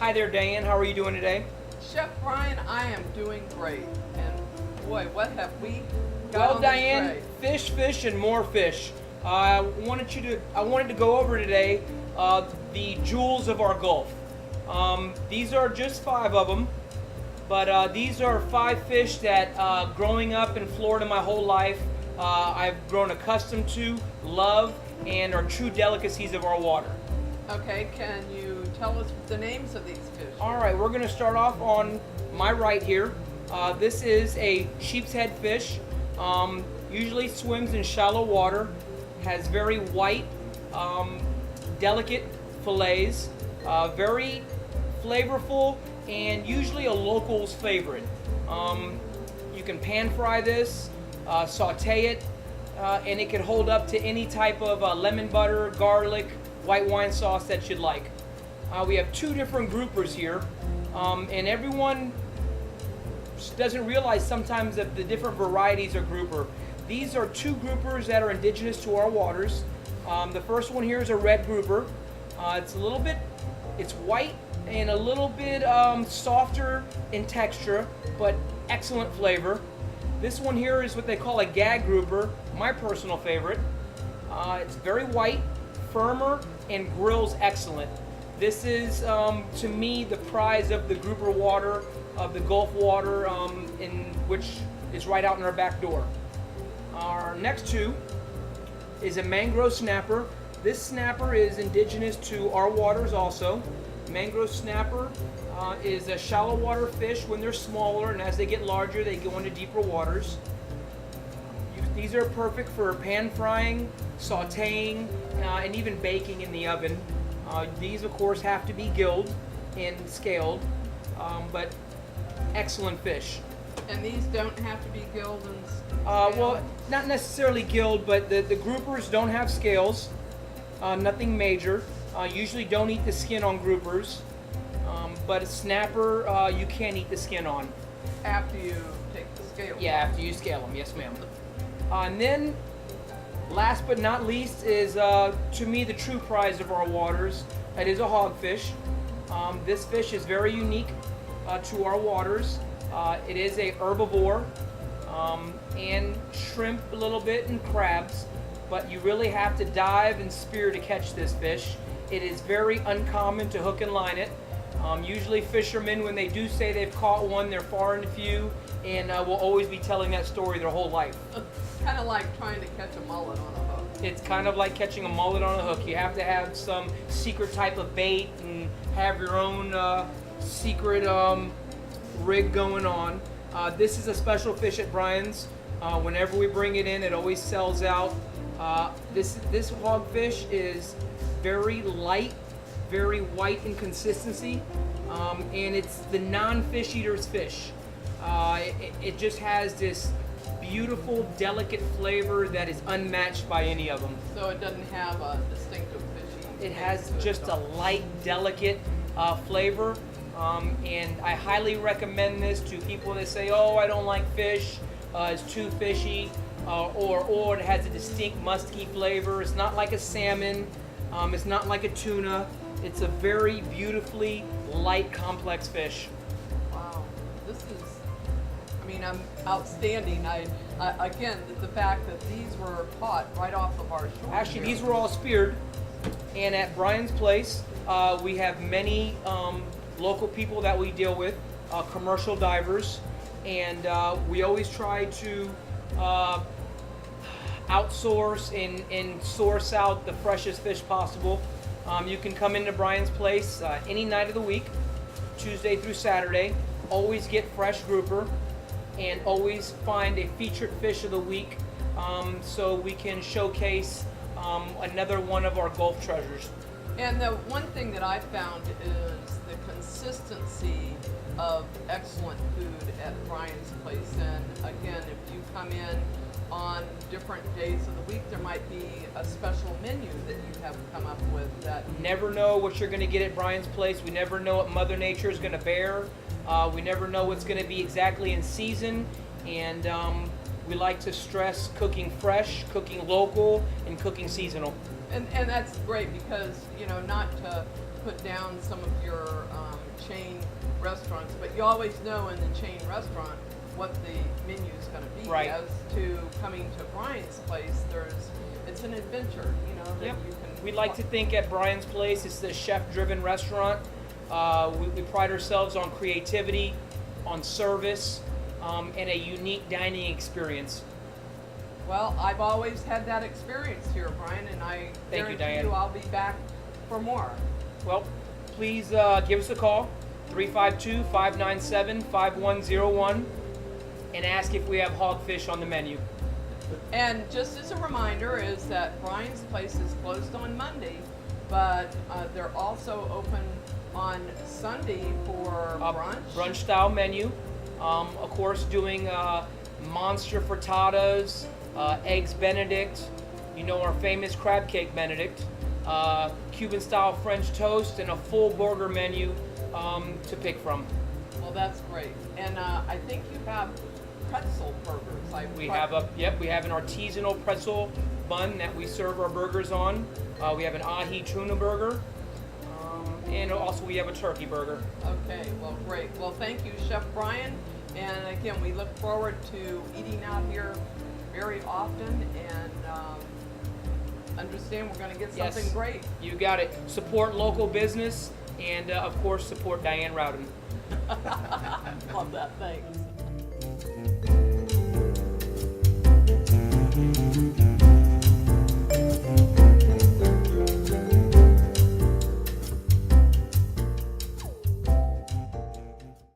Hi there, Diane. How are you doing today? Chef Brian, I am doing great. And boy, what have we got Well, on Diane, this tray? fish, and more fish. I wanted to go over today the jewels of our Gulf. These are just 5 of them, but these are 5 fish that growing up in Florida my whole life, I've grown accustomed to, love, and are true delicacies of our water. Okay, can you tell us the names of these fish? All right, we're going to start off on my right here. This is a sheep's head fish. Usually swims in shallow water. Has very white, delicate fillets. Very flavorful and usually a local's favorite. You can pan fry this, saute it, and it can hold up to any type of lemon butter, garlic, white wine sauce that you'd like. We have 2 different groupers here, and everyone doesn't realize sometimes that the different varieties of grouper. These are 2 groupers that are indigenous to our waters. The first one here is a red grouper. It's white and a little bit softer in texture, but excellent flavor. This one here is what they call a gag grouper, my personal favorite. It's very white, firmer, and grills excellent. This is, to me, the prize of the grouper water, of the Gulf water, in which is right out in our back door. Our next 2 is a Mangrove Snapper. This snapper is indigenous to our waters also. Mangrove Snapper is a shallow water fish when they're smaller, and as they get larger, they go into deeper waters. These are perfect for pan frying, sauteing, and even baking in the oven. These, of course, have to be gilled and scaled, but excellent fish. And these don't have to be gilled and Well, not necessarily gilled, but the groupers don't have scales, nothing major. Usually don't eat the skin on groupers, but a snapper you can eat the skin on. after you take the scales Yeah, off. after you scale them, yes ma'am. And then, last but not least, is to me the true prize of our waters. It is a hogfish. This fish is very unique to our waters. It is a herbivore, and shrimp a little bit and crabs, but you really have to dive and spear to catch this fish. It is very uncommon to hook and line it. Usually fishermen, when they do say they've caught one, they're far and few, and will always be telling that story their whole life. Kind of like trying to catch a mullet on a hook. It's kind of like catching a mullet on a hook. You have to have some secret type of bait and have your own secret rig going on. This is a special fish at Brian's. Whenever we bring it in, it always sells out. This hogfish is very light, very white in consistency, and it's the non-fish eater's fish. It just has this beautiful, delicate flavor that is unmatched by any of them. So it doesn't have a distinctive fishy It taste has to it, just a though. light, delicate flavor, and I highly recommend this to people that say, "Oh, I don't like fish; it's too fishy," or it has a distinct musky flavor. It's not like a salmon. It's not like a tuna. It's a very beautifully light, complex fish. Wow, this is, I mean, I'm outstanding. I again, the fact that these were caught right off of our shore. Actually, here. these were all speared, and at Brian's place, we have many local people that we deal with, commercial divers, and we always try to outsource and source out the freshest fish possible. You can come into Brian's place any night of the week, Tuesday through Saturday. Always get fresh grouper, and always find a featured fish of the week, so we can showcase another one of our Gulf treasures. And the one thing that I found is the consistency of excellent food at Brian's place. And again, if you come in on different days of the week, there might be a special menu that you have come up with that. Never know what you're going to get at Brian's place. We never know what Mother Nature is going to bear. We never know what's going to be exactly in season. And we like to stress cooking fresh, cooking local, and cooking seasonal. And that's great because, you know, not to put down some of your chain restaurants, but you always know in the chain restaurant what the menu is going to be. Right. As to coming to Brian's place, it's an adventure, you know, that Yep. you can. We like to think at Brian's Place, it's a chef-driven restaurant. We pride ourselves on creativity, on service, and a unique dining experience. Well, I've always had that experience here, Brian, and I Thank you, guarantee Diane. you I'll be back for more. Well, please give us a call, 352-597-5101, and ask if we have hogfish on the menu. And just as a reminder is that Brian's Place is closed on Monday, but they're also open on Sunday for brunch. Brunch style menu. Of course, doing monster frittatas, eggs Benedict, you know, our famous crab cake Benedict, Cuban style French toast, and a full burger menu to pick from. Well, that's great. And I think you have pretzel burgers. We have an artisanal pretzel bun that we serve our burgers on. We have an ahi tuna burger, and also we have a turkey burger. Okay, well, great. Well, thank you, Chef Brian. And again, we look forward to eating out here very often and understand we're going to get something Yes. great. You got it. Support local business, and of course, support Diane Rowden. Love that. Thanks.